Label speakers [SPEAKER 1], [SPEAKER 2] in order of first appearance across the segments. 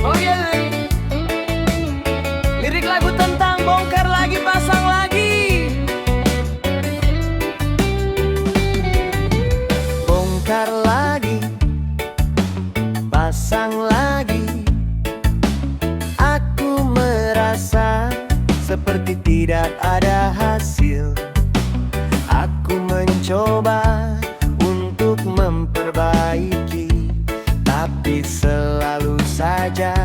[SPEAKER 1] Oh iya, lirik lagu tentang bongkar lagi pasang lagi. Bongkar lagi, pasang lagi. Aku merasa seperti tidak ada hasil. Aku mencoba untuk memperbaiki, tapi selalu saja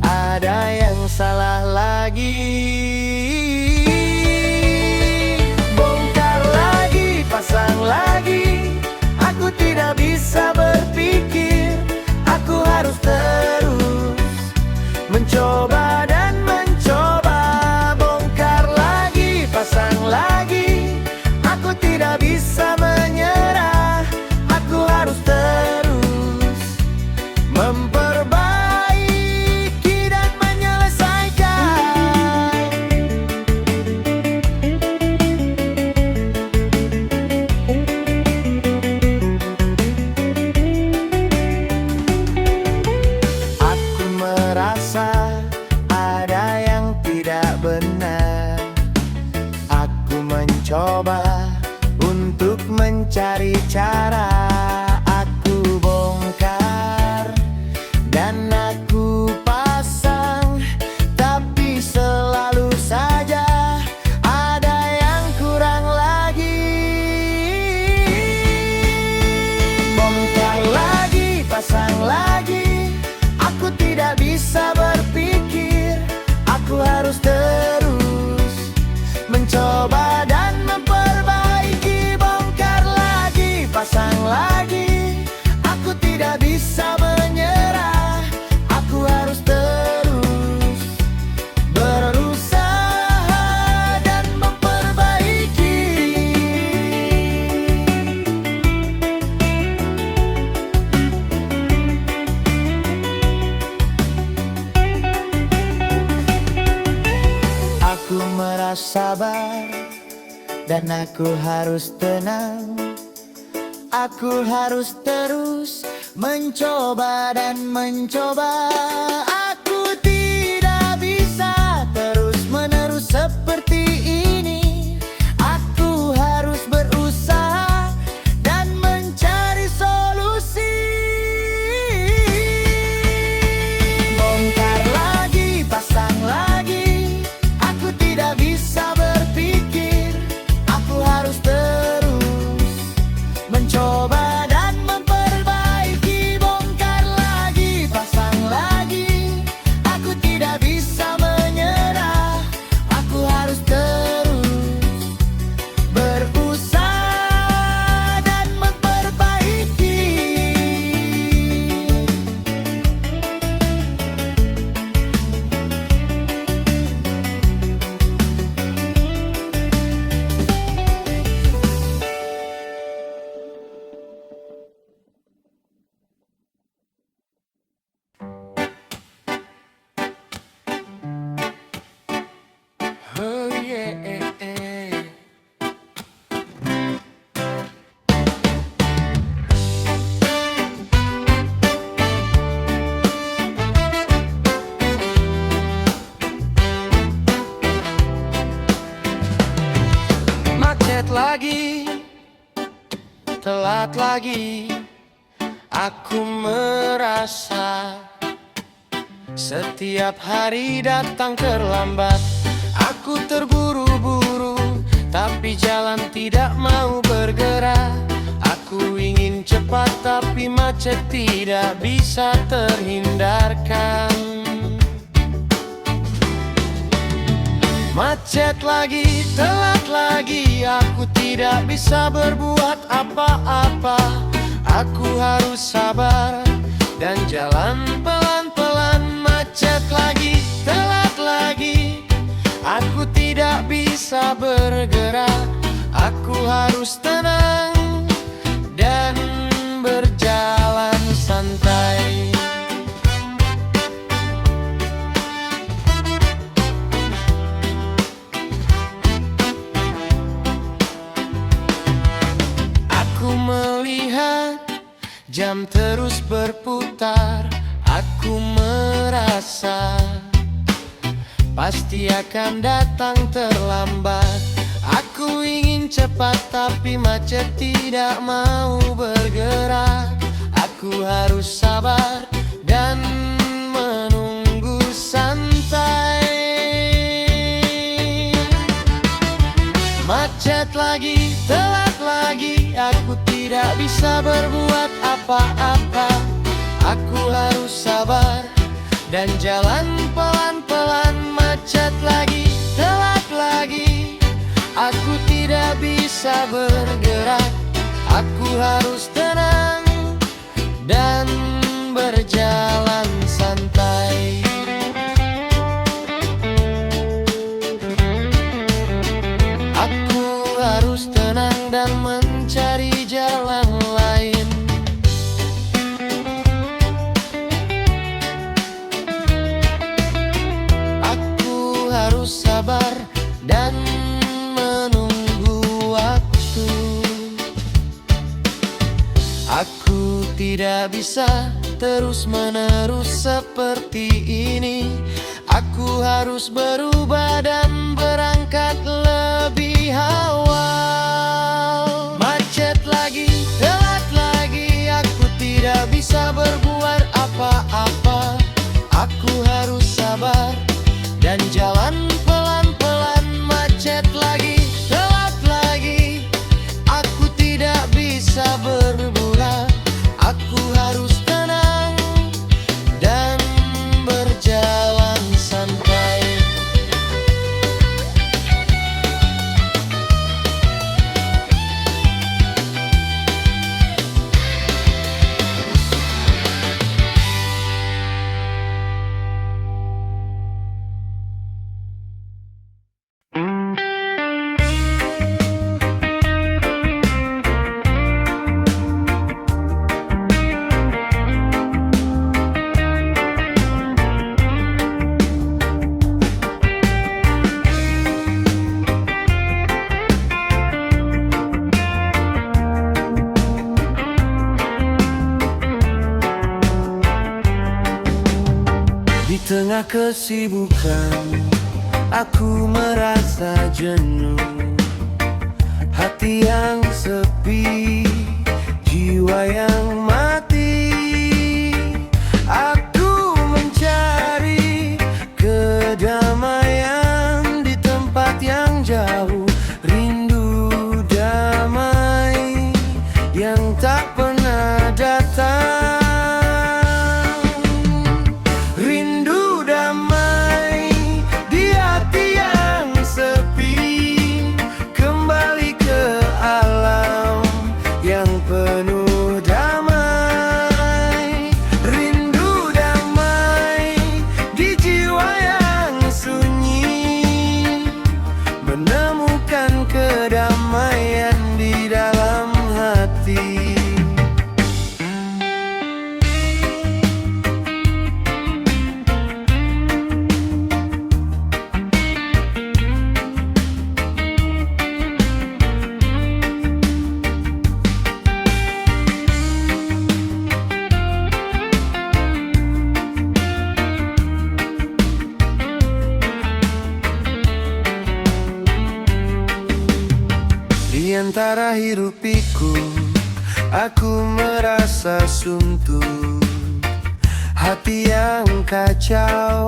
[SPEAKER 1] ada yang salah lagi. Bongkar lagi, pasang lagi. Aku tidak bisa berpikir. Aku harus terus mencoba dan mencoba. Bongkar lagi, pasang lagi. Aku tidak bisa menyerah. Aku harus terus memperbaiki dan menyelesaikan. Aku merasa ada yang tidak benar. Aku mencoba untuk mencari cara. Aku bongkar dan aku pasang, tapi selalu saja ada yang kurang lagi. Bongkar lagi, pasang lagi. Aku tidak bisa berpikir. Aku harus terus mencoba dan memperbaiki. Bongkar lagi, pasang lagi. Aku tidak bisa menyerah. Aku harus terus berusaha dan memperbaiki. Aku merasa sabar dan aku harus tenang. Aku harus terus mencoba dan mencoba. Aku tidak bisa terus-menerus seperti ini. Aku harus berusaha dan mencari solusi. Bongkar lagi, pasang lagi. Aku tidak bisa berpikir. Aku harus terus mencoba dan memperbaiki. Bongkar lagi, pasang lagi. Aku tidak bisa menyerah. Aku harus terus berusaha dan memperbaiki. Oh yeah. Macet lagi, telat lagi. Aku merasa setiap hari datang terlambat. Aku terburu-buru, tapi jalan tidak mau bergerak. Aku ingin cepat, tapi macet tidak bisa terhindarkan. Macet lagi, telat lagi. Aku tidak bisa berbuat apa-apa. Aku harus sabar dan jalan pelan-pelan. Macet lagi, telat lagi. Aku tidak bisa bergerak. Aku harus tenang dan berjalan santai. Aku melihat jam terus terus berputar. Aku merasa pasti akan datang terlambat. Aku ingin cepat tapi macet tidak mau bergerak. Aku harus sabar dan menunggu santai. Macet lagi, telat lagi, aku tidak bisa berbuat apa-apa. Aku harus sabar dan jalan pelan-pelan. Macet lagi, telat lagi, aku tidak bisa bergerak. Aku harus tenang dan berjalan santai. Aku harus tenang dan mencari jalan lain. Aku harus sabar dan menunggu waktu. Aku tidak bisa terus-menerus seperti ini. Aku harus berubah dan berangkat lebih awal. Macet lagi, telat lagi, aku tidak bisa berbuat apa-apa. Aku harus sabar dan jalan pelan-pelan. Macet lagi, telat lagi, aku tidak bisa berbuat. Aku harus tenang dan berjalan santai. Di tengah kesibukan, aku merasa jenuh. Hati yang sepi, jiwa yang mati. Aku mencari kedamaian di tempat yang jauh. Rindu damai yang tak pernah datang. Kedamaian di dalam hati. Di antara hirup pikuk, aku merasa suntuk. Hati yang kacau,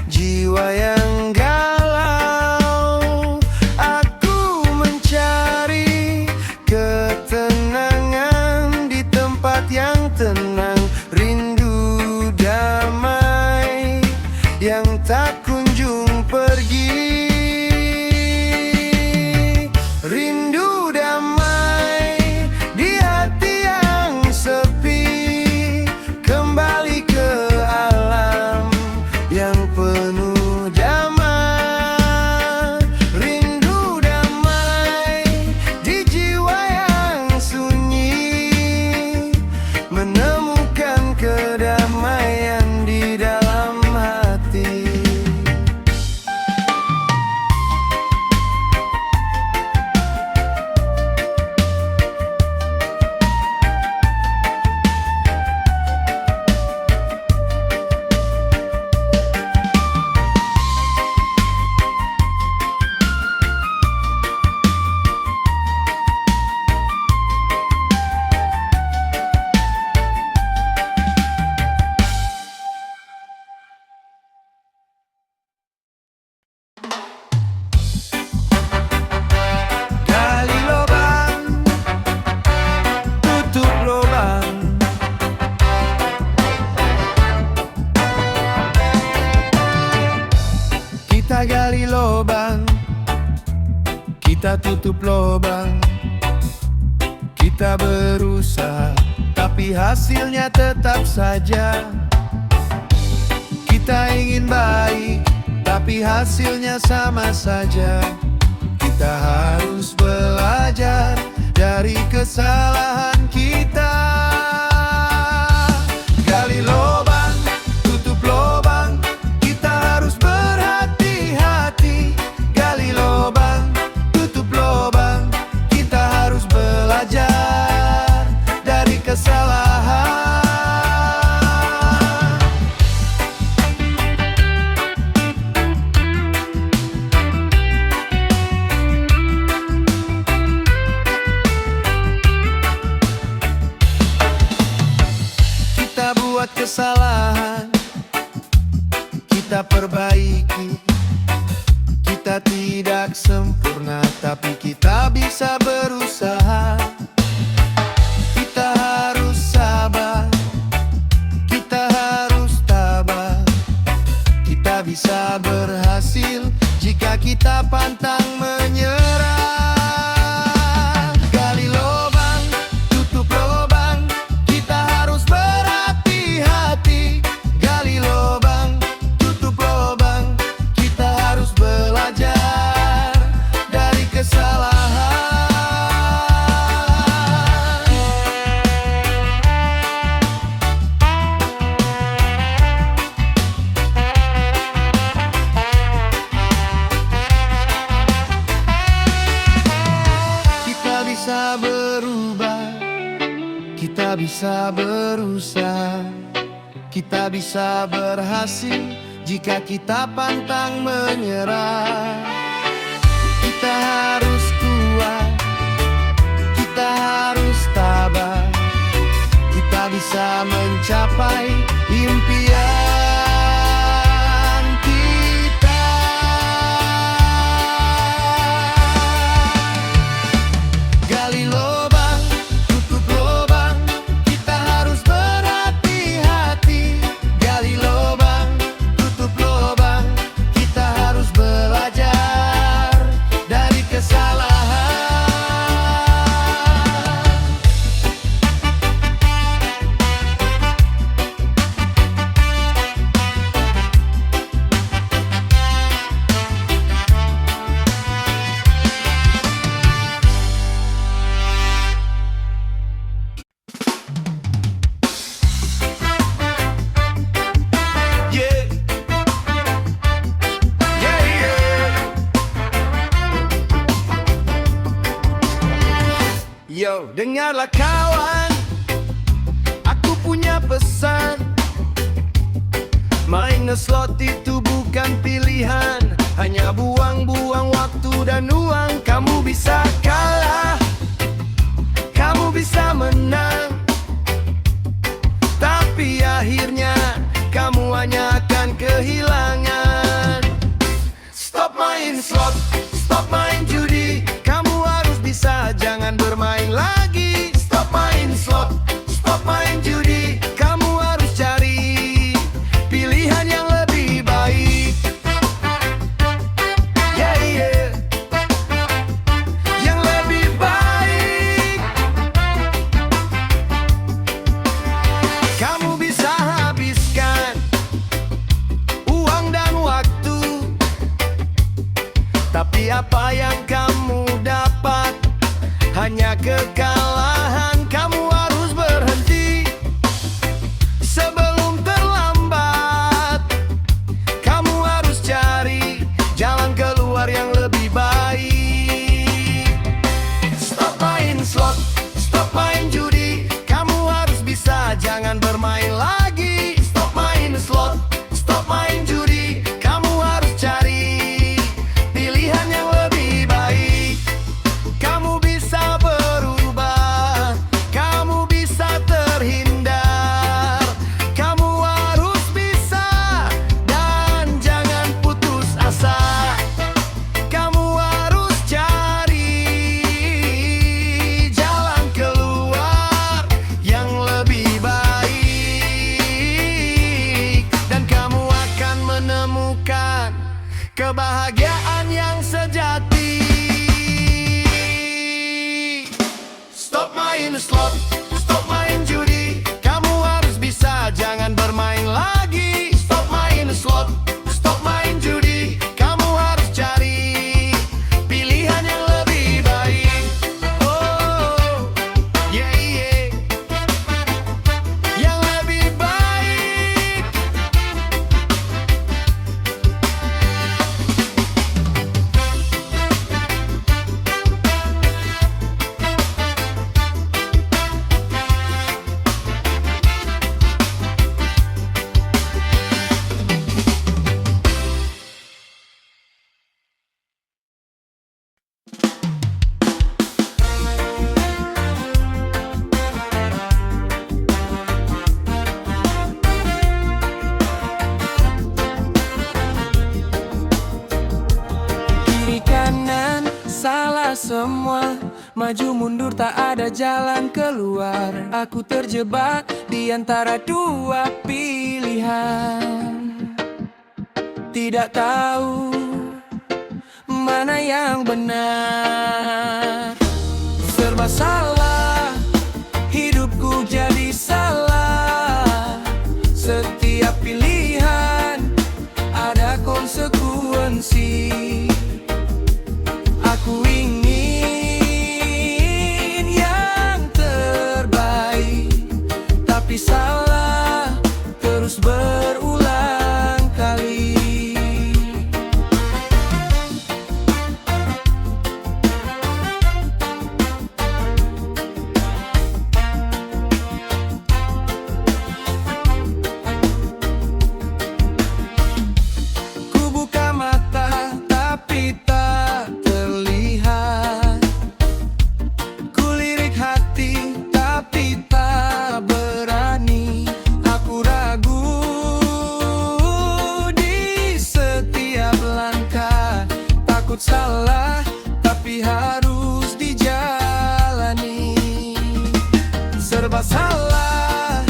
[SPEAKER 1] jiwa yang galau. Aku mencari ketenangan di tempat yang tenang. Rindu damai yang tak kunjung pergi. Rindu damai di hati yang sepi, kembali ke alam yang penuh damai. Rindu damai di jiwa yang sunyi, menemukan kedamaian di dalam hati. kita tutup lubang. Kita berusaha, tapi hasilnya tetap saja. Kita ingin baik, tapi hasilnya sama saja. Kita harus belajar dari kesalahan kita. Gali lubang, tutup lubang, kita harus berhati-hati. Gali lubang, tutup lubang, kita harus belajar dari kesalahan. Kita buat kesalahan, kita perbaiki. Kita tidak sempurna, tapi kita bisa berusaha. Kita harus sabar, kita harus tabah. Kita bisa berhasil jika kita pantang menyerah. Gali lubang, tutup lubang, kita harus berhati-hati. Gali lubang, tutup lubang, kita harus belajar dari kesalahan. Kita bisa berubah, kita bisa berusaha. Kita bisa berhasil jika kita pantang menyerah. Kita harus kuat, kita harus tabah. Kita bisa mencapai impian kita. Gali lubang, tutup lubang, kita harus berhati-hati. Gali lubang, tutup lubang, kita harus belajar dari kesalahan. Yeah. Yeah, yeah. Yo, dengarlah kawan, aku punya pesan. Main slot itu bukan pilihan, hanya buang-buang waktu dan uang. Kamu bisa kalah, kamu bisa menang, tapi akhirnya kamu hanya akan kehilangan. Stop main slot, stop main judi. Kamu harus bisa, jangan bermain lagi. Stop main slot, stop main judi. Kamu harus cari pilihan yang lebih baik. Yeah, yeah. Yang lebih baik. Kamu bisa habiskan uang dan waktu, tapi apa yang kamu dapat hanya kekalahan. Kamu harus berhenti sebelum terlambat. Kamu harus cari jalan keluar yang lebih baik. Stop main slot, stop main judi. Kamu harus bisa, jangan bermain lagi. Stop main slot, stop main judi. Kamu harus cari pilihan yang lebih baik. Kamu bisa berubah, kamu bisa terhindar. Kamu harus bisa dan jangan putus asa. Kamu harus cari jalan keluar yang lebih baik, dan kamu akan menemukan kebahagiaan yang sejati. semua, maju mundur tak ada jalan keluar. Aku terjebak di antara dua pilihan, tidak tahu mana yang benar. Serba salah, hidupku jadi salah. Setiap pilihan ada konsekuensi. Aku ingin yang terbaik, tapi salah terus berulang kali. Ku buka mata tapi tak terlihat, ku lirik hati tapi tak berani. Aku ragu di setiap langkah, takut salah tapi harus dijalani. Serba salah,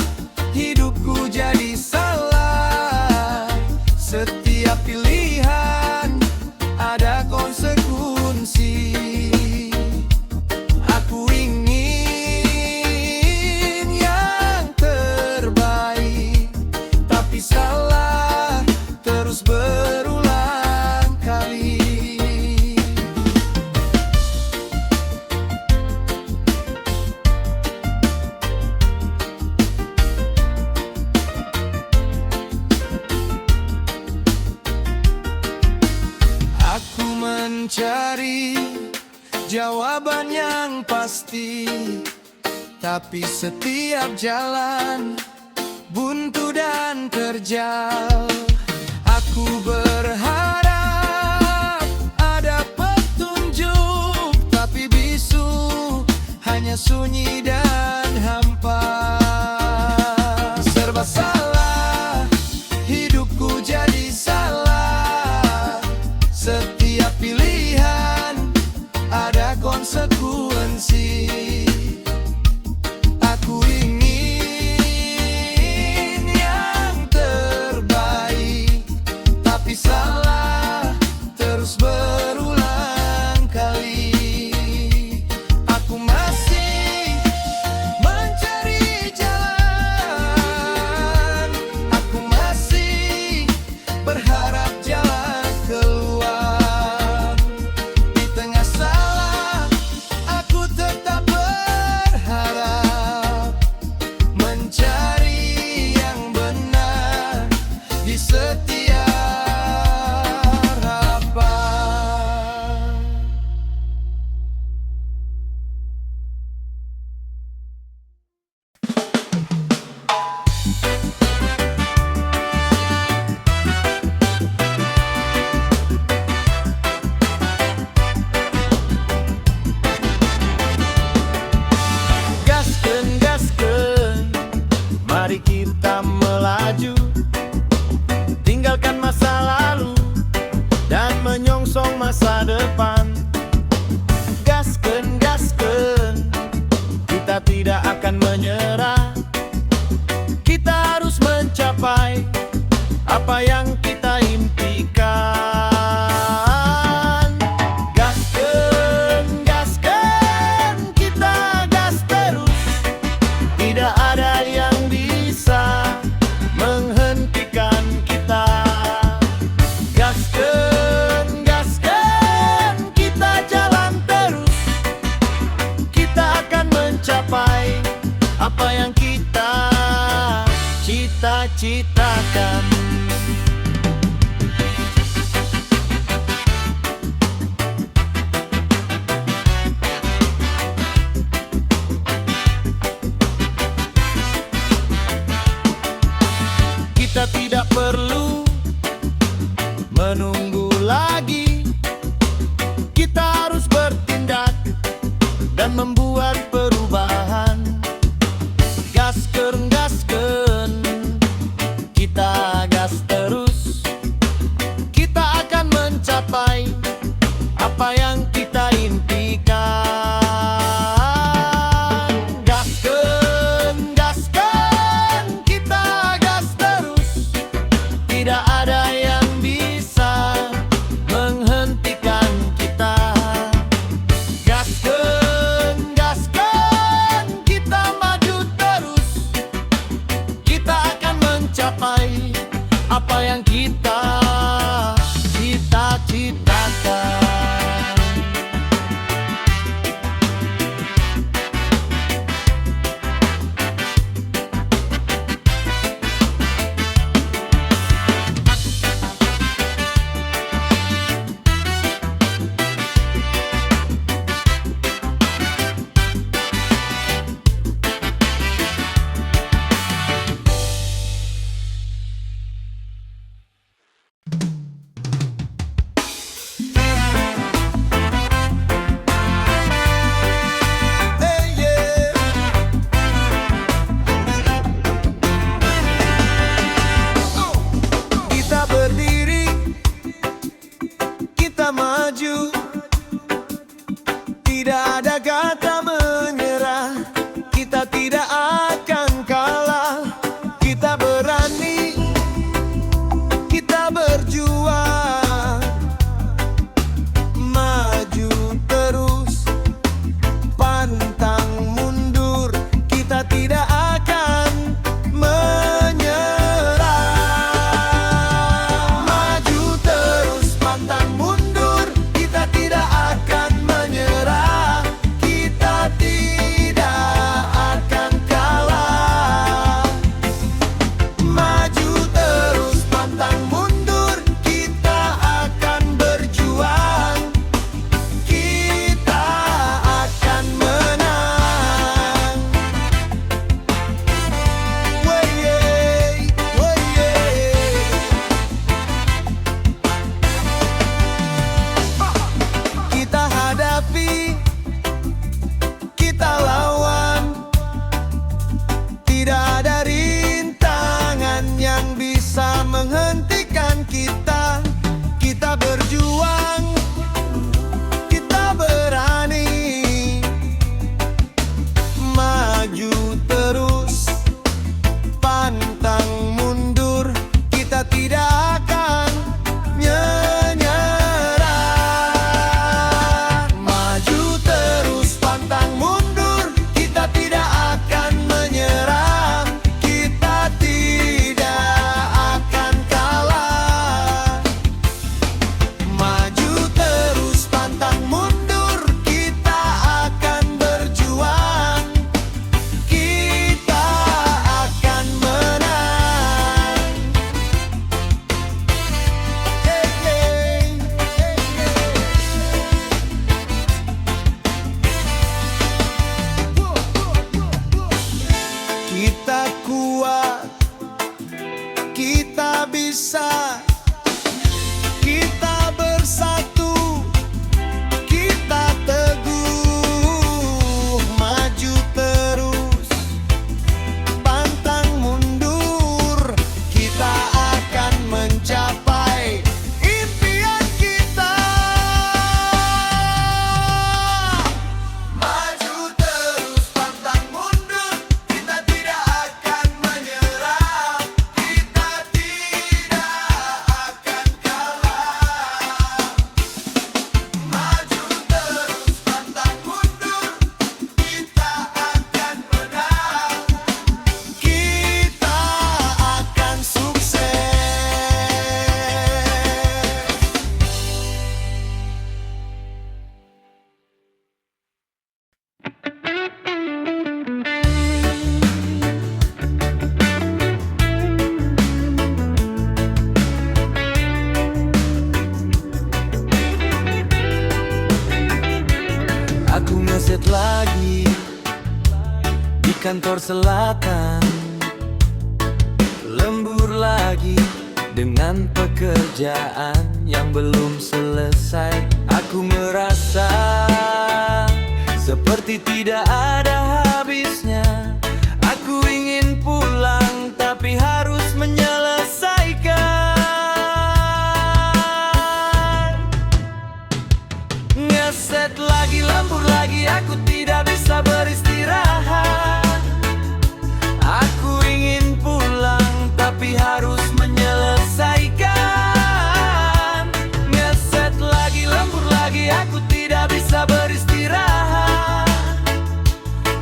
[SPEAKER 1] hidupku jadi salah. Setiap pilihan ada konsekuensi. Aku ingin yang terbaik, tapi salah terus berulang kali. Aku mencari jawaban yang pasti, tapi setiap jalan buntu dan terjal. Aku berharap ada petunjuk, tapi bisu hanya sunyi dan hampa. Serba salah, hidupku jadi salah. Setiap pilihan ada konsekuensi. Aku ingin yang terbaik, tapi salah terus berulang kali. Aku masih mencari jalan, aku masih berharap jalan keluar. Di tengah salah, aku tetap berharap mencari yang benar di setiap harapan. Gaskeun, gaskeun, mari kita melaju, tinggalkan masa lalu dan menyongsong masa depan. Gaskeun, gaskeun, kita tidak akan menyerah. Kita harus mencapai apa yang kita impikan. Gaskeun, gaskeun, kita gas terus. Tidak ada yang bisa menghentikan kita. Gaskeun, gaskeun, kita jalan terus. Kita akan mencapai apa yang kita cita-citakan. Kita tidak perlu menunggu lagi. Kita harus bertindak dan membuat perubahan. Gaskeun, gaskeun, kita gas terus. Kita akan mencapai apa yang kita impikan. yang kita cita-citakan. Maju, tidak ada kata menyerah. Kita tidak akan kalah. Kita berani, kita berjuang. Maju terus, pantang mundur. Kita tidak akan menyerah. Maju terus, pantang mundur. Kita lawan, tidak ada rintangan yang bisa menghentikan kita. Kita berjuang, kita berani. Maju terus, pantang mundur. Kita tidak akan menyerah. Maju terus, pantang mundur. Kita tidak akan menyerah. Kita tidak akan kalah. Maju terus, pantang mundur. Kita akan berjuang. Kita akan menang. Hey, hey, hey, hey. Kita kuat, kita bisa, kita bersatu, kita teguh. Maju terus, pantang mundur. Kita akan mencapai impian kita. Maju terus, pantang mundur. Kita tidak akan menyerah. Kita tidak akan kalah. Maju terus, pantang mundur. Kita akan menang. Kita akan sukses. Aku ngeset lagi di kantor selatan, lembur lagi dengan pekerjaan yang belum selesai. Aku merasa seperti tidak ada habisnya. Aku ingin pulang tapi harus menyelesaikan. Ngeset lagi, lembur lagi, aku tidak bisa beristirahat. Aku ingin pulang tapi harus menyelesaikan. Ngeset lagi, lembur lagi, aku tidak bisa beristirahat.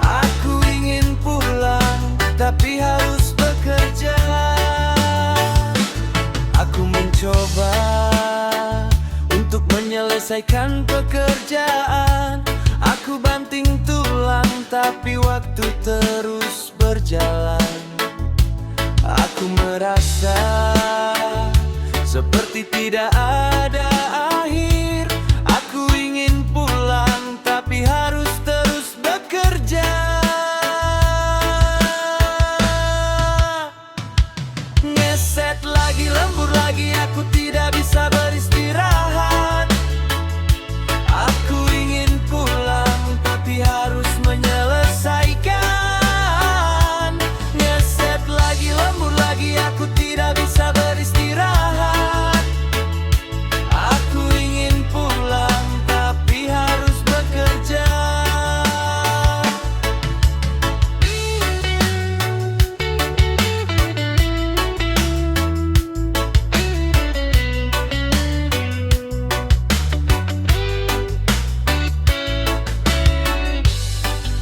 [SPEAKER 1] Aku ingin pulang tapi harus menyelesaikan pekerjaan. Aku banting tulang tapi waktu terus berjalan. Aku merasa seperti tidak ada akhir. Aku ingin pulang tapi harus terus bekerja. Ngeset lagi, lembur lagi, aku tidak bisa beristirahat. Aku ingin pulang tapi harus menyelesaikan. Ngeset lagi, lembur lagi, aku tidak bisa beristirahat. Aku ingin pulang tapi harus bekerja.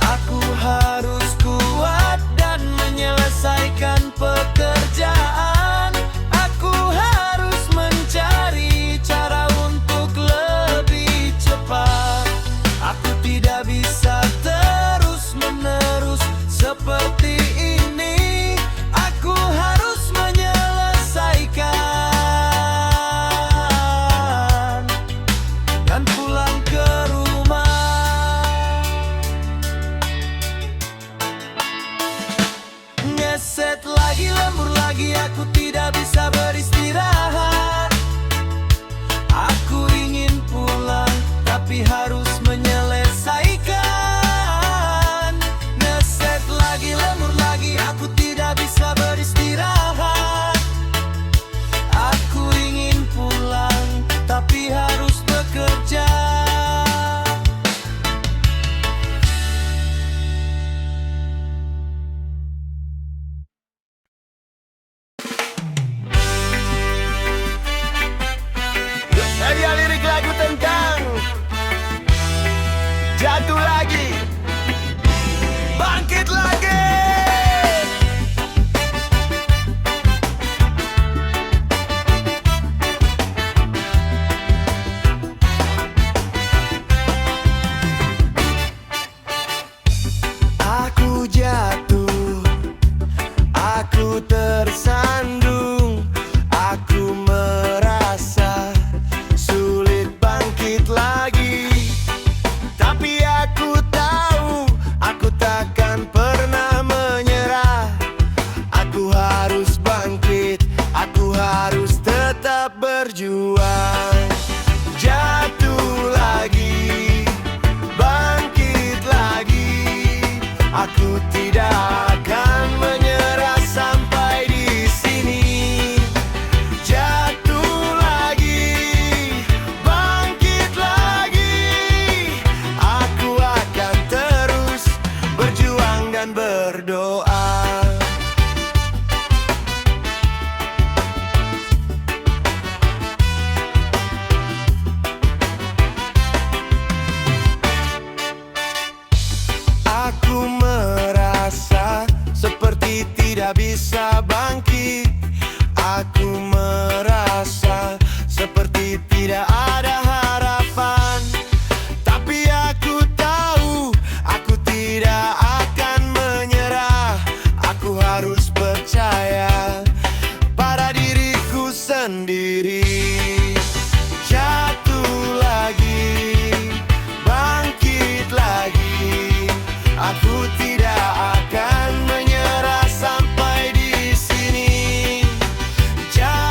[SPEAKER 1] Aku harus kuat dan menyelesaikan pekerjaan. Aku harus mencari cara untuk lebih cepat. Aku tidak bisa terus-menerus seperti ini. Aku harus menyelesaikan dan pulang ke rumah. Ngeset lagi, lembur lagi, aku tidak bisa beristirahat. Aku ingin pulang tapi harus menyelesaikan. Ngeset lagi, lembur lagi, aku tidak bisa beristirahat. Aku ingin pulang tapi harus bekerja. Sedia lirik lagu tentang jatuh lagi, bangkit lagi. Aku jatuh, aku tersandung, aku merasa sulit bangkit lagi. Tapi aku tahu, aku takkan pernah menyerah. Aku harus bangkit, aku harus tetap berjuang. Jatuh lagi, bangkit lagi, aku tidak akan menyerah sampai di sini. Jatuh lagi, bangkit lagi, aku akan terus berjuang dan berdoa. Aku merasa seperti tidak bisa bangkit. Aku merasa seperti tidak ada harapan. Tapi aku tahu, aku tidak akan menyerah. Aku harus percaya pada diriku sendiri. Jatuh lagi, bangkit lagi, aku tidak akan menyerah sampai di sini. Jatuh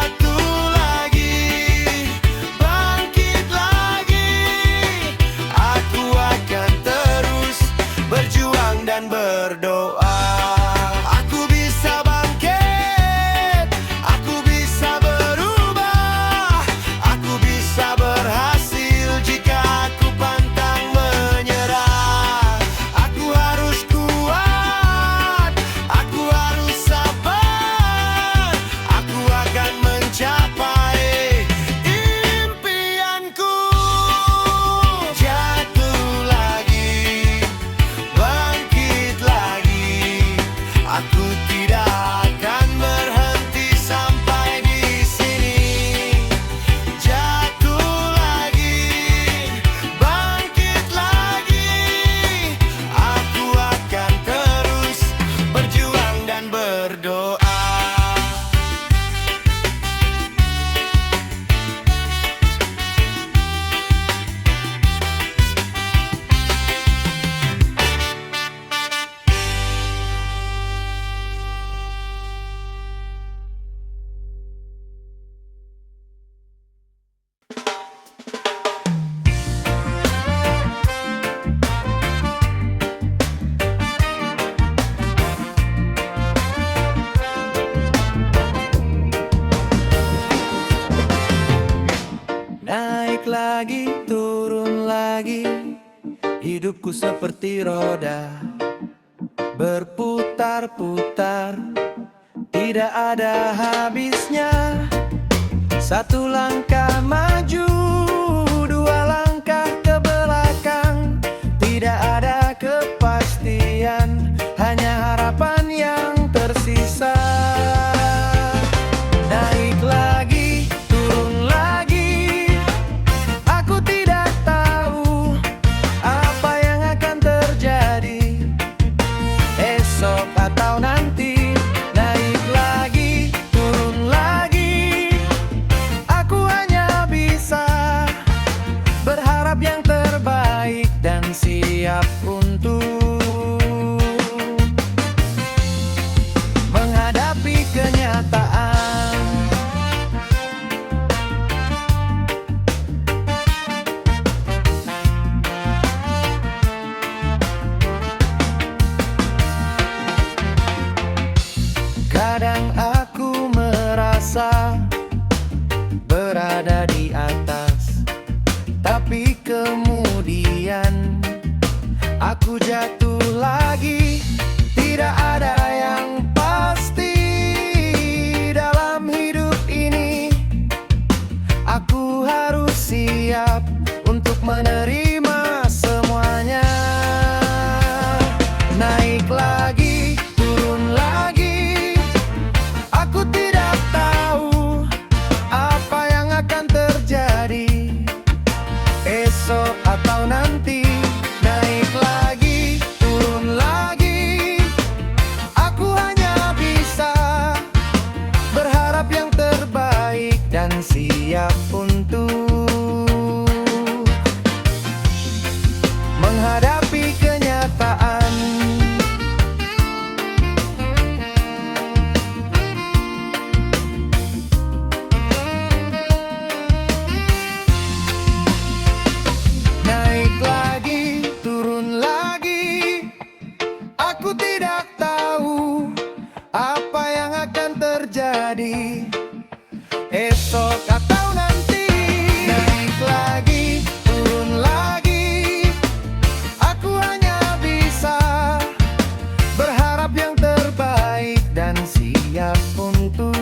[SPEAKER 1] lagi, turun lagi. Hidupku seperti roda berputar-putar, tidak ada habisnya. Satu langkah maju, dua langkah ke belakang. Tidak ada kepastian, hanya harapan yang tersisa. Naik lagi, turun lagi. Aku tidak tahu apa yang akan terjadi esok atau nanti. Naik lagi, turun lagi. Aku hanya bisa berharap yang terbaik dan siap untuk menghadapi kenyataan. Kadang aku merasa berada di atas, tapi kemudian aku jatuh lagi. Tidak ada yang pasti dalam hidup ini. Aku harus siap untuk menerima semuanya. Naik lagi, turun lagi. Aku tidak tahu apa yang akan terjadi esok atau nanti. Naik lagi, turun lagi. Aku hanya bisa berharap yang terbaik dan siap untuk menghadapi kenyataan. Naik lagi, turun lagi. Aku tidak tahu apa yang akan terjadi esok atau nanti. Naik lagi, turun lagi. Aku hanya bisa berharap yang terbaik dan siap untuk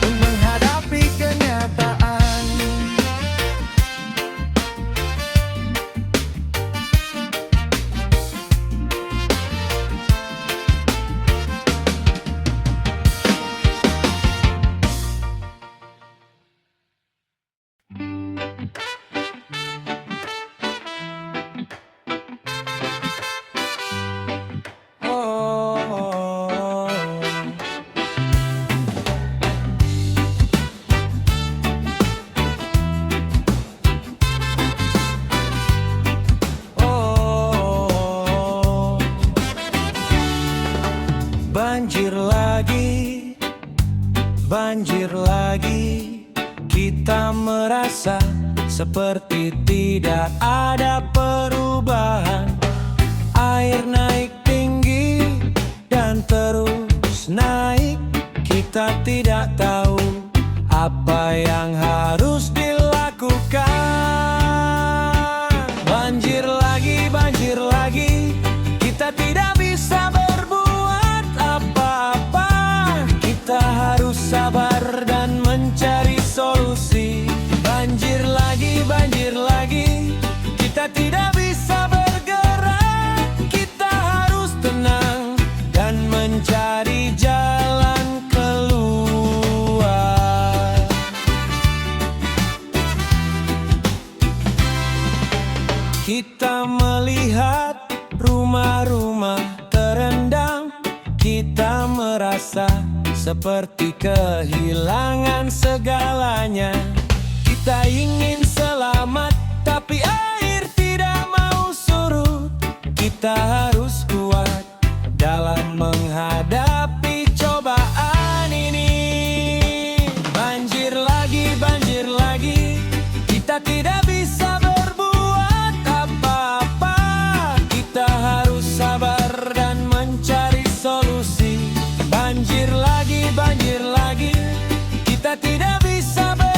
[SPEAKER 1] menghadapi kenyataan. Oh, oh. Banjir lagi, banjir lagi. Kita merasa seperti tidak ada perubahan. Air naik tinggi dan terus naik. Kita tidak tahu apa yang harus dilakukan. Banjir lagi, kita tidak bisa berbuat apa-apa. Kita harus sabar dan mencari solusi. Banjir lagi, kita tidak bisa bergerak. Kita harus tenang dan mencari jalan keluar. Kita melihat rumah-rumah terendam. Kita merasa seperti kehilangan segalanya. Kita ingin selamat, tapi air tidak mau surut. Kita harus kuat dalam menghadapi cobaan ini. Banjir lagi, kita tidak bisa berbuat apa-apa. Kita harus sabar dan mencari solusi. Banjir lagi, kita tidak bisa berbuat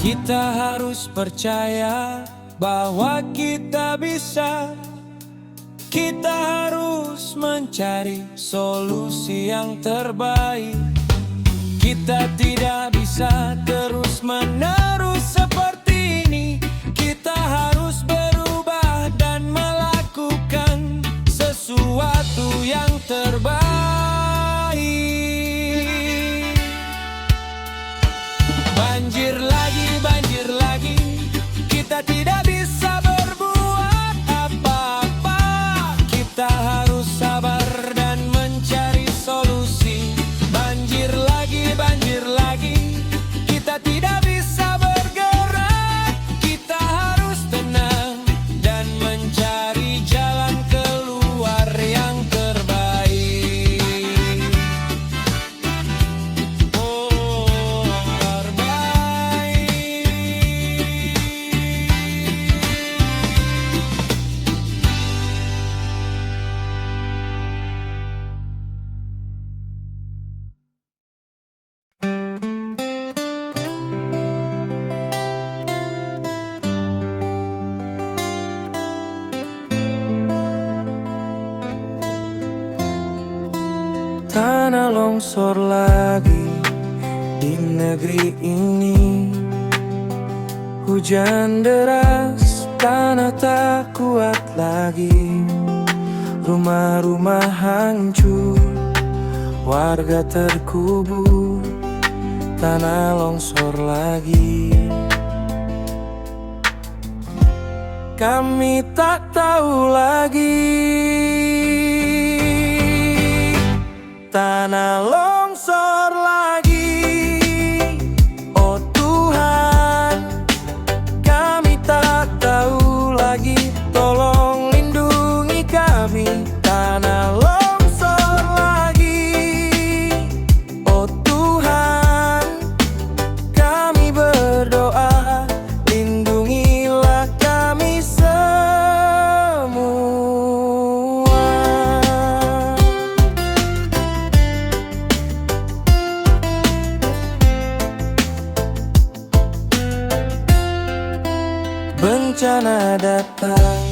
[SPEAKER 2] Kita harus percaya bahwa kita bisa. Kita harus mencari solusi yang terbaik. Kita tidak bisa terus-menerus seperti ini. Kita harus berubah dan melakukan sesuatu yang terbaik. Banjir lagi, kita tidak bisa berbuat apa-apa. Kita harus sabar dan mencari solusi. Banjir lagi, kita tidak bisa bergerak. Kita harus tenang dan mencari jalan keluar yang terbaik. Tanah longsor lagi di negeri ini. Hujan deras, tanah tak kuat lagi. Rumah-rumah hancur, warga terkubur. Tanah longsor lagi. Kami tak tahu lagi. Tanah longsor lagi. Oh Tuhan, kami tak tahu lagi. Tolong lindungi kami. Tanah longsor lagi. Oh Tuhan, kami berdoa, lindungilah kami semua. Bencana datang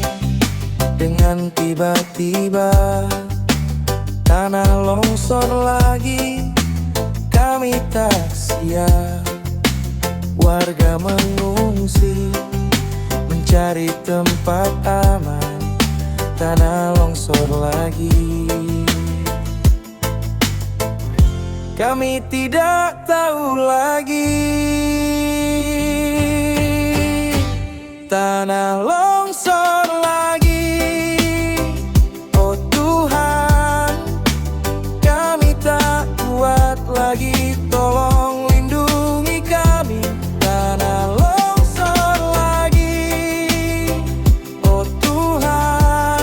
[SPEAKER 2] dengan tiba-tiba. Tanah longsor lagi, kami tak siap. Warga mengungsi, mencari tempat aman. Tanah longsor lagi. Kami tidak tahu lagi. Tanah longsor lagi. Oh Tuhan, kami tak kuat lagi. Tolong lindungi kami. Tanah longsor lagi. Oh Tuhan,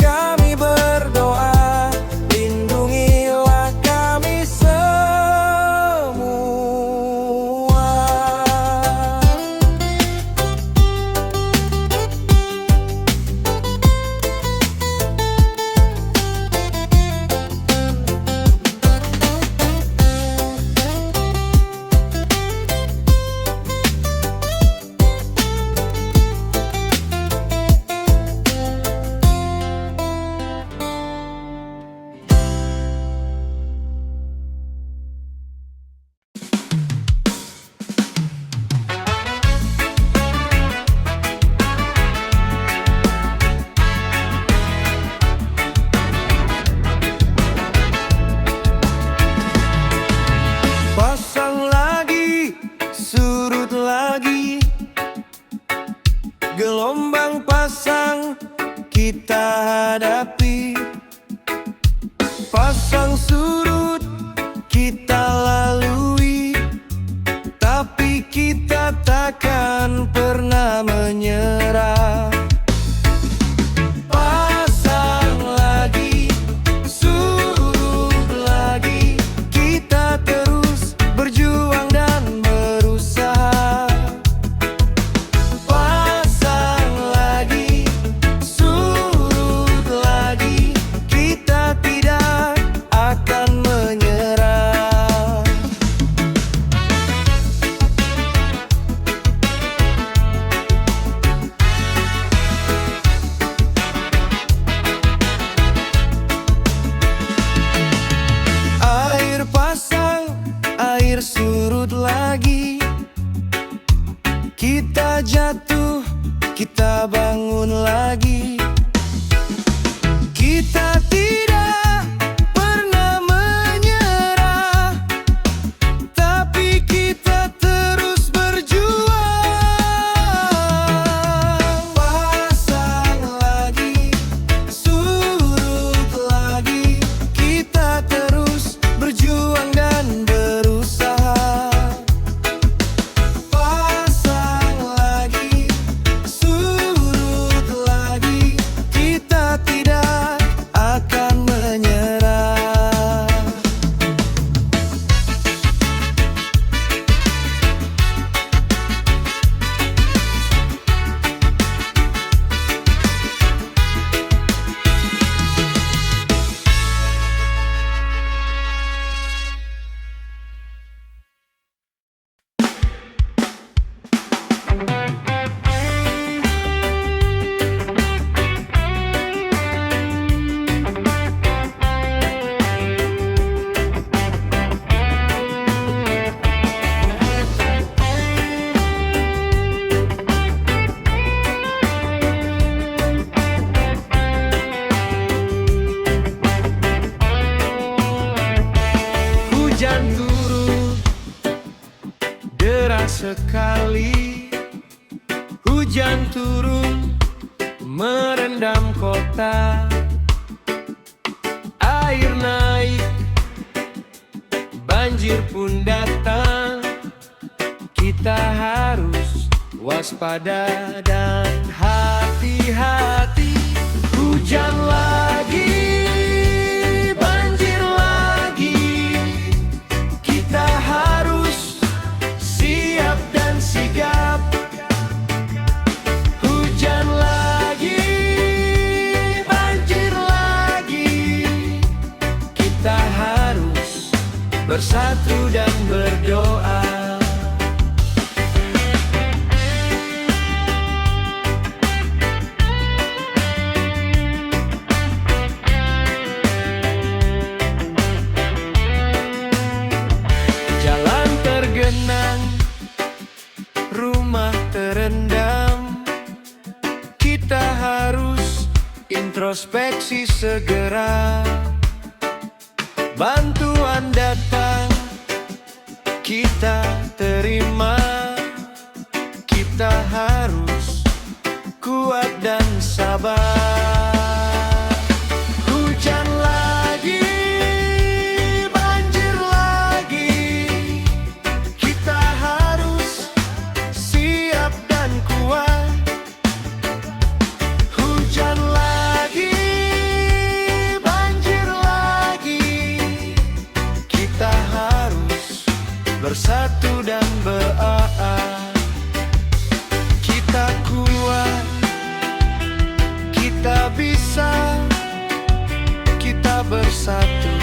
[SPEAKER 2] kami berdoa, lindungilah kami semua. Setelah jatuh, kita bangun lagi. Kita tidak pernah menyerah, tapi kita terus berjuang. Pasang lagi, surut lagi, kita terus berjuang dan berusaha. Pasang lagi, surut lagi, kita tidak akan menyerah. Hujan turun deras sekali. Hujan turun merendam kota. Air naik, banjir pun datang. Kita harus waspada dan hati-hati. Hujan lagi, banjir lagi, kita harus siap dan sigap. Hujan lagi, banjir lagi, kita harus bersatu dan berdoa. Jalan tergenang, rumah terendam. Kita harus introspeksi segera. Bantuan datang, kita terima. Kita harus kuat dan sabar. Hujan lagi, banjir lagi, kita harus siap dan kuat. Hujan lagi, banjir lagi, kita harus bersatu dan berdoa. Kita kuat, kita bisa, kita bersatu,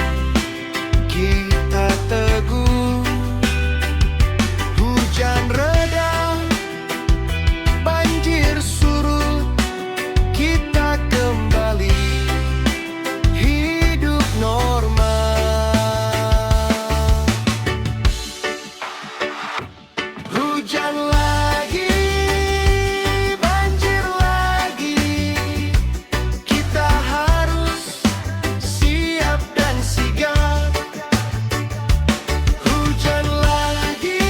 [SPEAKER 2] kita teguh. Hujan reda, banjir surut, kita kembali hidup normal. Hujan lagi, banjir lagi, kita harus siap dan sigap. Hujan lagi,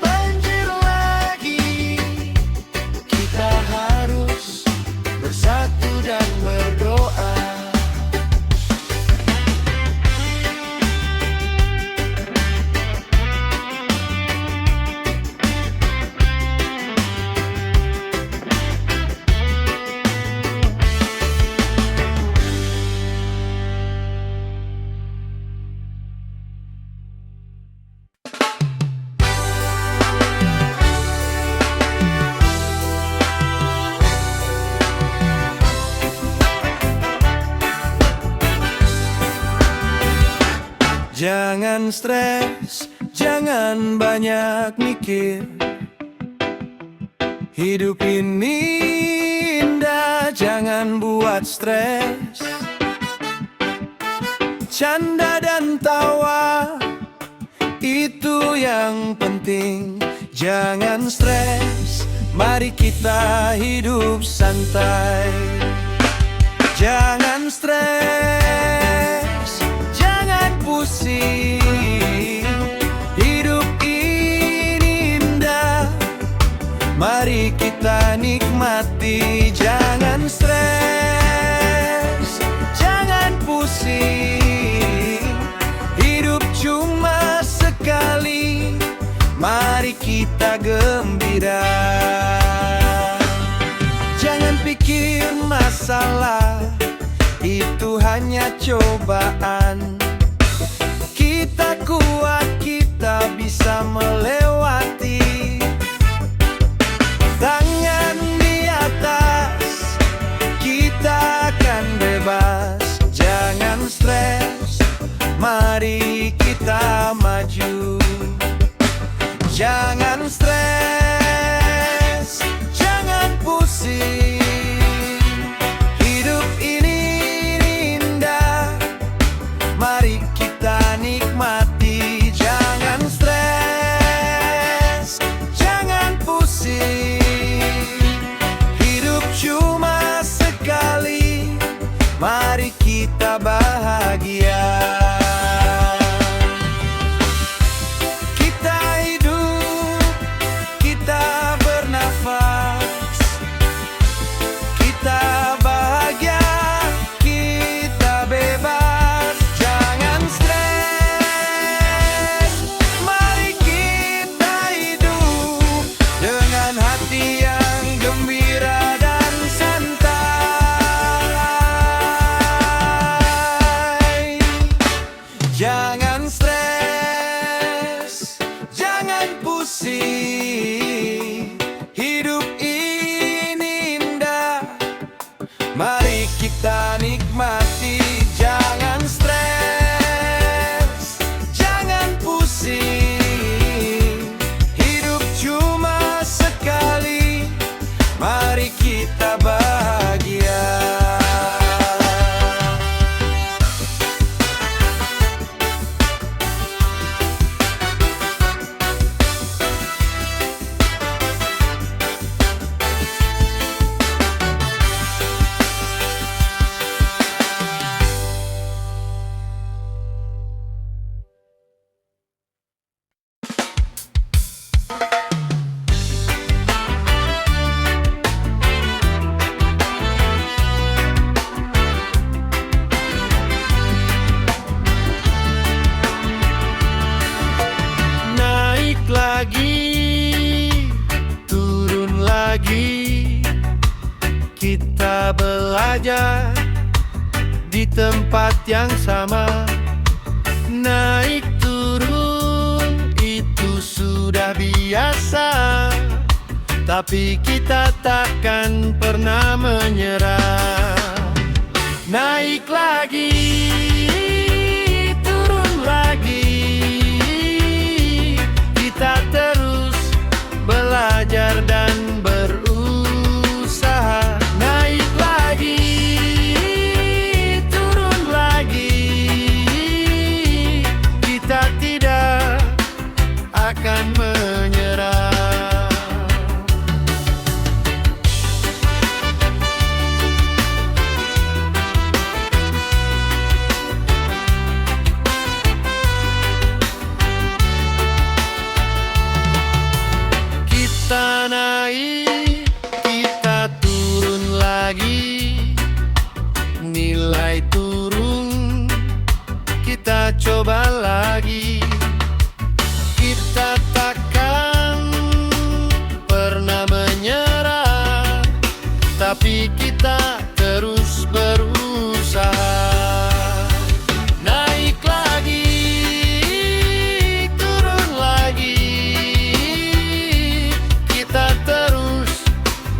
[SPEAKER 2] banjir lagi, kita harus bersatu dan berdoa. Jangan stres, jangan banyak mikir. Hidup ini indah, jangan buat stres. Canda dan tawa, itu yang penting. Jangan stres, mari kita hidup santai. Jangan stres, jangan pusing. Hidup ini indah, mari kita nikmati. Jangan stres, jangan pusing. Hidup cuma sekali, mari kita gembira. Jangan pikir masalah itu hanya cobaan. Kita kuat, kita bisa melewati. Tangan di atas, kita akan bebas. Jangan stres, mari kita maju. Jangan stres, jangan pusing. Hidup ini indah, mari kita nikmati. Jangan stres, jangan pusing. Hidup cuma sekali, mari kita bahagia. Jangan stres, jangan pusing. Hidup ini indah, mari kita nikmati. Jangan stres, jangan pusing. Hidup cuma sekali, mari kita bahagia. Lagi, turun lagi, kita belajar di tempat yang sama. Naik turun itu sudah biasa, tapi kita takkan pernah menyerah. Naik lagi, turun lagi, kita terus belajar dan berusaha. Naik lagi, turun lagi, kita tidak akan menyerah. Kita naik, kita turun lagi. Nilai turun, kita coba lagi. Kita takkan pernah menyerah, tapi kita terus berusaha. Naik lagi, turun lagi, kita terus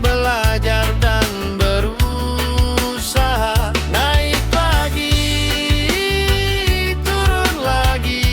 [SPEAKER 2] belajar dan berusaha. Naik lagi, turun lagi,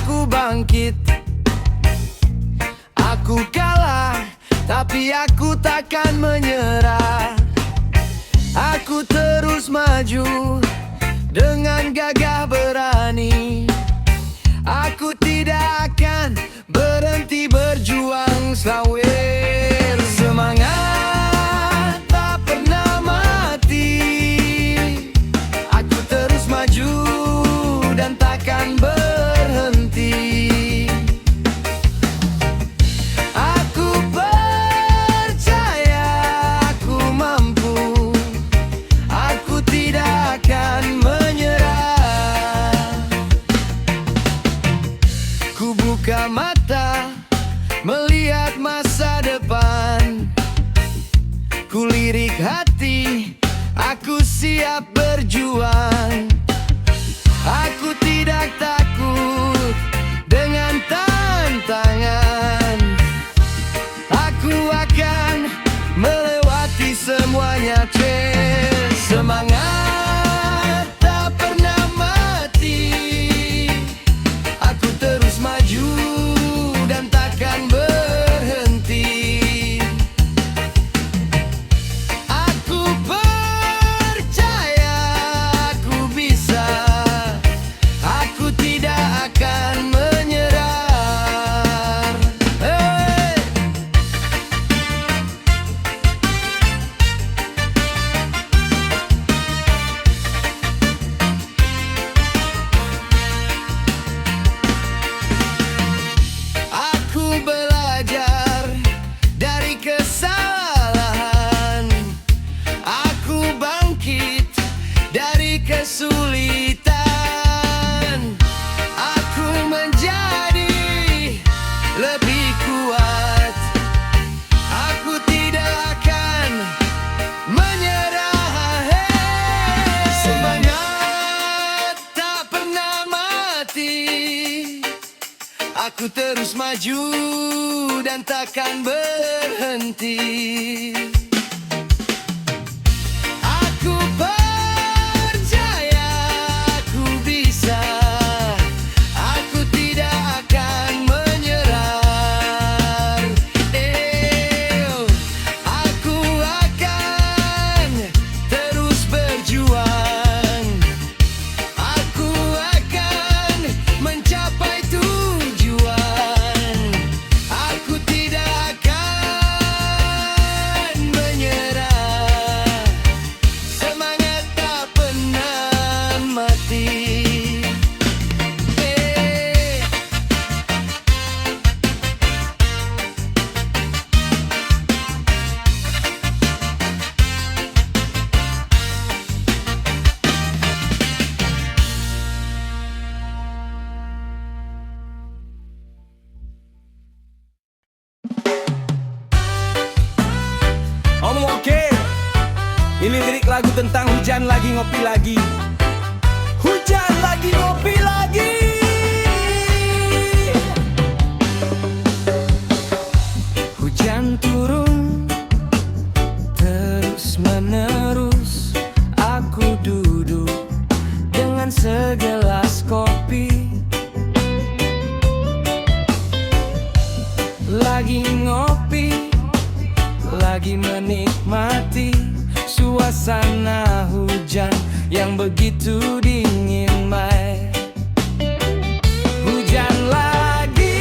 [SPEAKER 1] aku bangkit. Aku kalah, tapi aku takkan menyerah. Aku terus maju dengan gagah berani. Aku tidak akan berhenti berjuang. Slawer semangat tak pernah mati. Aku terus maju dan takkan berhenti. Aku percaya aku mampu. Aku tidak akan menyerah. Ku buka mata melihat masa depan. Ku lirik hati, aku siap berjuang. Aku tidak takut dengan tantangan. Aku akan melewati semuanya. Semangat tak pernah mati. Aku terus maju dan takkan berhenti. Aku percaya aku bisa. Aku tidak akan menyerah. Hey! Aku belajar dari kesalahan. Aku bangkit dari kesulitan. Aku menjadi lebih kuat. Aku tidak akan menyerah. Hey! Semangat tak pernah mati. Aku terus maju dan takkan berhenti. Aku percaya aku bisa. Aku tidak akan menyerah. Aku akan terus berjuang. Aku akan mencapai tujuan. Aku tidak akan menyerah. Semangat tak pernah mati.
[SPEAKER 3] Om oke. Ini lirik lagu tentang hujan lagi ngopi lagi. Hujan lagi ngopi lagi.
[SPEAKER 1] Hujan turun terus menerus. Aku duduk dengan segelas kopi. Lagi ngopi, lagi menikmati suasana hujan yang begitu dingin, Mai. Hujan lagi,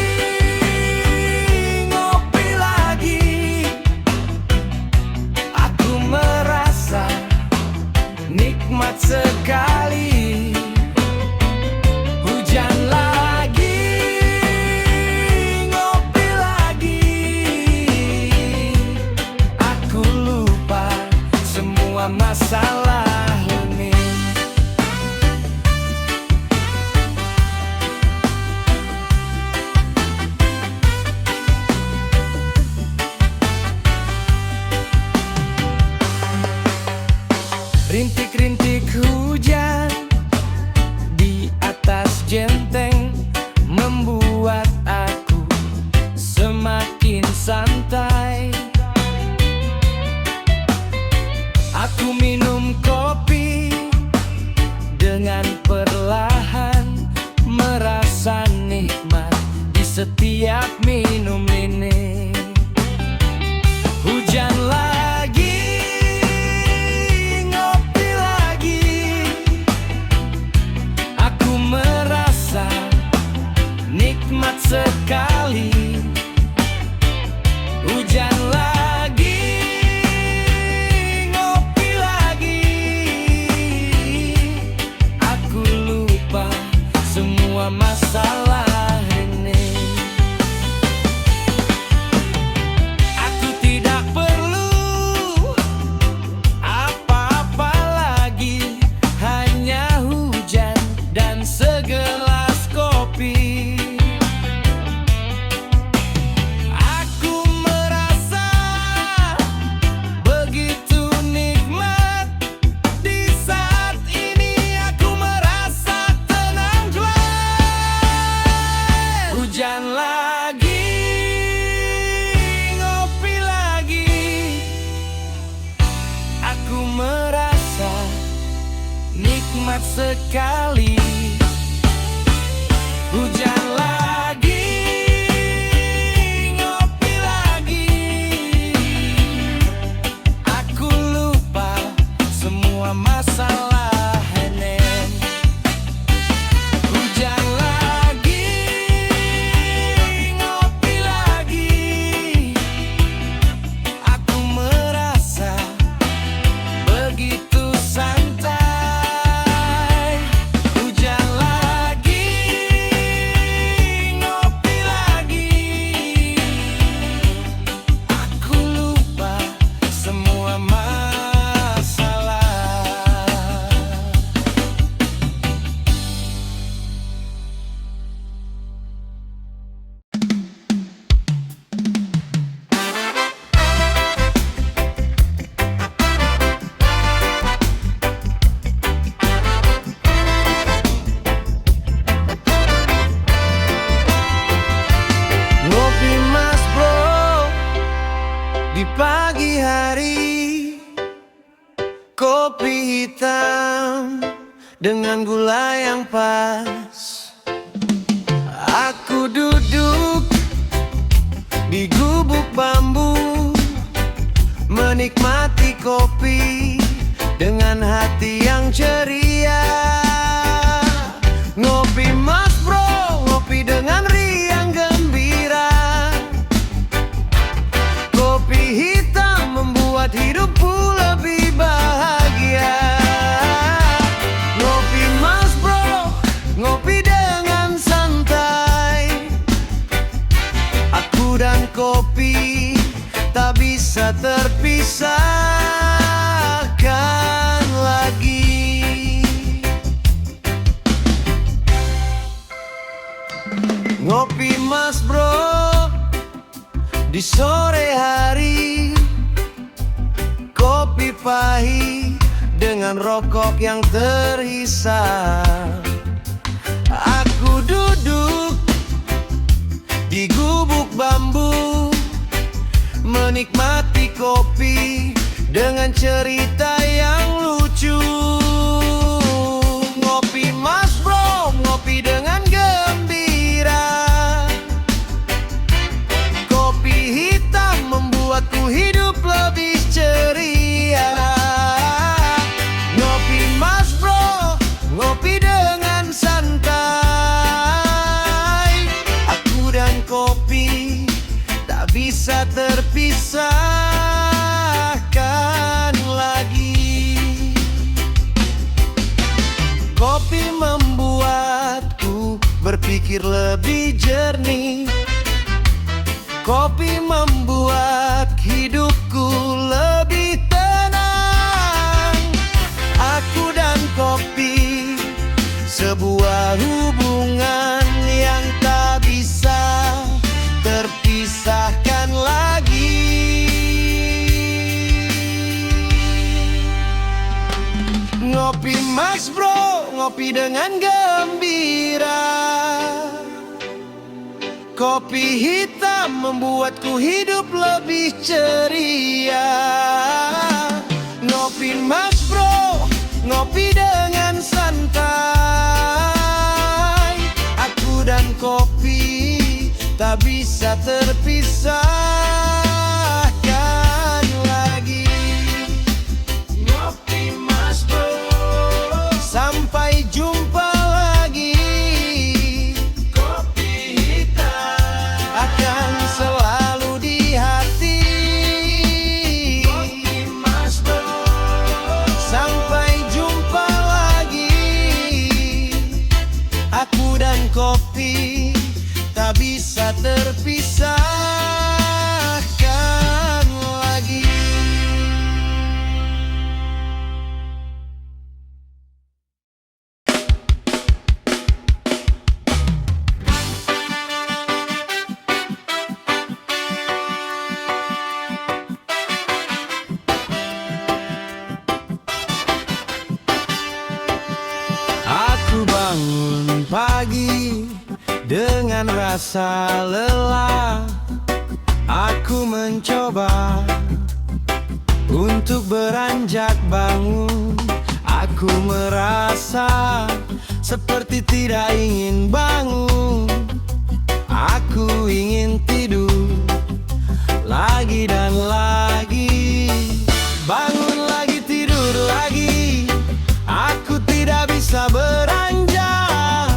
[SPEAKER 1] ngopi lagi. Aku merasa nikmat sekali. Hujan lagi, ngopi lagi. Aku lupa semua masalah ini.
[SPEAKER 3] setiap minum ini. Hujan lagi, ngopi lagi. Aku merasa nikmat sekali. Hujan lagi, ngopi lagi. Aku lupa semua masalah ini. Aku tidak perlu apa-apa lagi, hanya hujan dan segelas kopi. Aku merasa begitu nikmat di saat ini. Aku merasa tenang jua. Hujan lagi, ngopi lagi. Aku merasa nikmat sekali. Hujan lagi, ngopi lagi. Aku lupa semua masalah ini. Hujan lagi, ngopi lagi. Aku merasa begitu santai. Hujan lagi, ngopi lagi. Aku lupa semua masalah.
[SPEAKER 1] Ngopi mas bro di pagi hari, kopi hitam dengan gula yang pas. Aku duduk di gubuk bambu, menikmati kopi dengan hati yang ceria. Ngopi mas bro, ngopi dengan riang gembira. Kopi hitam membuat hidupku lebih bahagia. Ngopi mas bro, ngopi dengan santai. Aku dan kopi tak bisa terpisahkan lagi. Ngopi mas bro di sore hari, kopi pahit dengan rokok yang terhisap. Aku duduk di gubuk bambu, menikmati kopi dengan cerita yang lucu. Ngopi mas bro, ngopi dengan gembira. Kopi hitam membuatku hidup lebih ceria. Ngopi mas bro, ngopi dengan santai. Aku dan kopi tak bisa terpisahkan lagi. Kopi membuatku berpikir lebih jernih. Kopi membuat hidupku lebih tenang. Aku dan kopi, sebuah hubungan yang tak bisa terpisahkan lagi. Ngopi mas bro, ngopi dengan gembira. Kopi hitam membuatku hidup lebih ceria. Ngopi mas bro, ngopi dengan santai. Aku dan kopi tak bisa terpisahkan lagi. Ngopi Mas Bro, sampai jumpa lagi. Kopi hitam akan selalu di hati. Kopi Mas Bro, sampai jumpa lagi. Aku dan kopi tak bisa terpisahkan lagi. Aku bangun pagi dengan rasa lelah. Aku mencoba untuk beranjak bangun. Aku merasa seperti tidak ingin bangun. Aku ingin tidur lagi dan lagi. Bangun lagi, tidur lagi. Aku tidak bisa beranjak.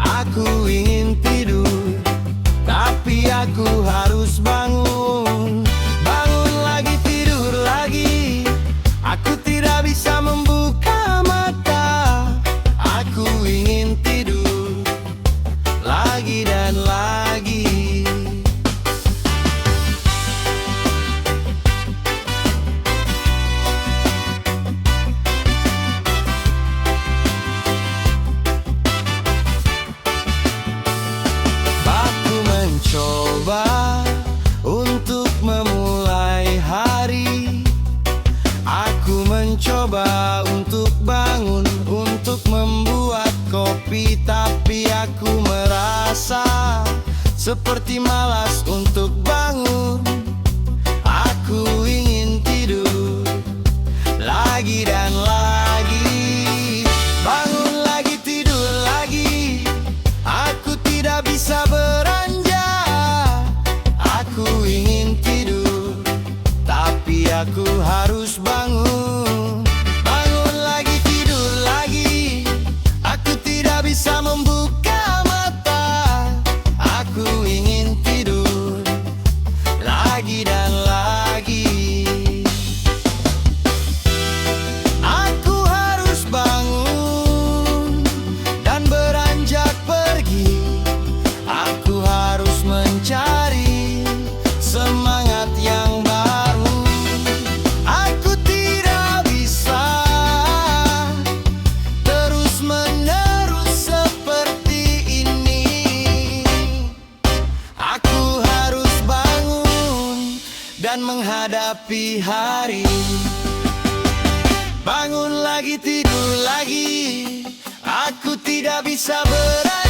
[SPEAKER 1] Aku ingin tidur, tapi aku harus bangun. Bangun lagi, tidur lagi. Aku tidak bisa membuka mata. Aku ingin tidur lagi dan lagi. Aku mencoba untuk memulai hari. Aku mencoba untuk bangun, untuk membuat kopi, tapi aku merasa seperti malas untuk bangun. Aku ingin tidur lagi dan lagi. Bangun lagi, tidur lagi. Aku tidak bisa beranjak. Aku ingin tidur, tapi aku harus bangun. Bangun lagi, tidur lagi. Aku tidak bisa membuka mata. Aku ingin tidur lagi dan lagi. Aku harus bangun dan beranjak pergi. Aku harus mencari semangat yang baru. Aku tidak bisa terus-menerus seperti ini. Aku harus bangun dan menghadapi hari. Bangun lagi, tidur lagi. Aku tidak bisa beranjak.